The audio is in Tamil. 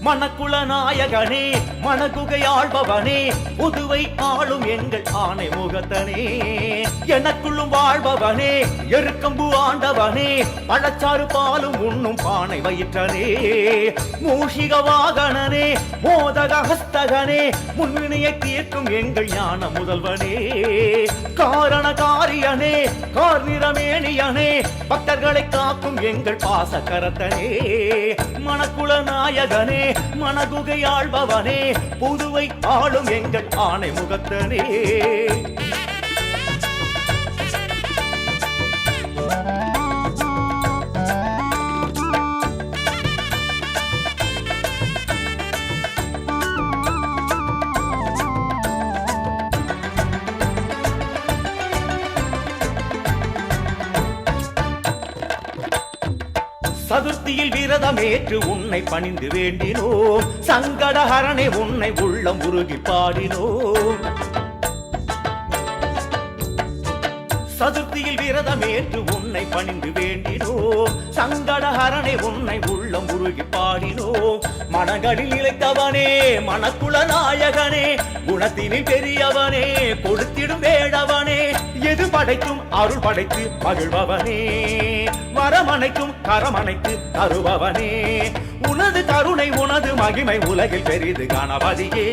மணக்குள நாயகனே மணகுகையாழ்பவனே புதுவை ஆளும் எங்கள் ஆணை முகத்தனே எனக்குள்ளும் வாழ்பவனே எருக்கம்பு ஆண்டவனே பழச்சாறு பாலும் உண்ணும் பானை வயிற்றனே மூஷிக வாகனனே மோதக ஹஸ்தகனே முன்வினையை தீர்க்கும் எங்கள் ஞான முதல்வனே காரண காரியனே கார்நிறமேனியனே பக்தர்களை காக்கும் எங்கள் பாசக்கரத்தனே மணக்குள நாயகனே மணகுகையாழ்பவனே புதுவை ஆளும் எங்கள் ஆணை முகத்தனே சதுர்த்தியில் விரதமேற்று உன்னை பணிந்து வேண்டினோம் சங்கடஹரணே உன்னை உள்ளம் உருகி பாடினோம் சதுர்த்தியில் விரதமேற்று உன்னை பணிந்து வேண்டினோம் சங்கடஹரணே உன்னை உள்ளம் உருகி பாடினோம் மனங்களில் இழைத்தவனே மணக்குள நாயகனே குணத்தினில் பெரியவனே கொடுத்திடும் வேடவனே எது படைக்கும் அருள் படைத்து மகிழ்பவனே வரமனைக்கும் கரமனைத்து தருபவனே உனது கருணை உனது மகிமை உலகில் பெரிது கணபதியே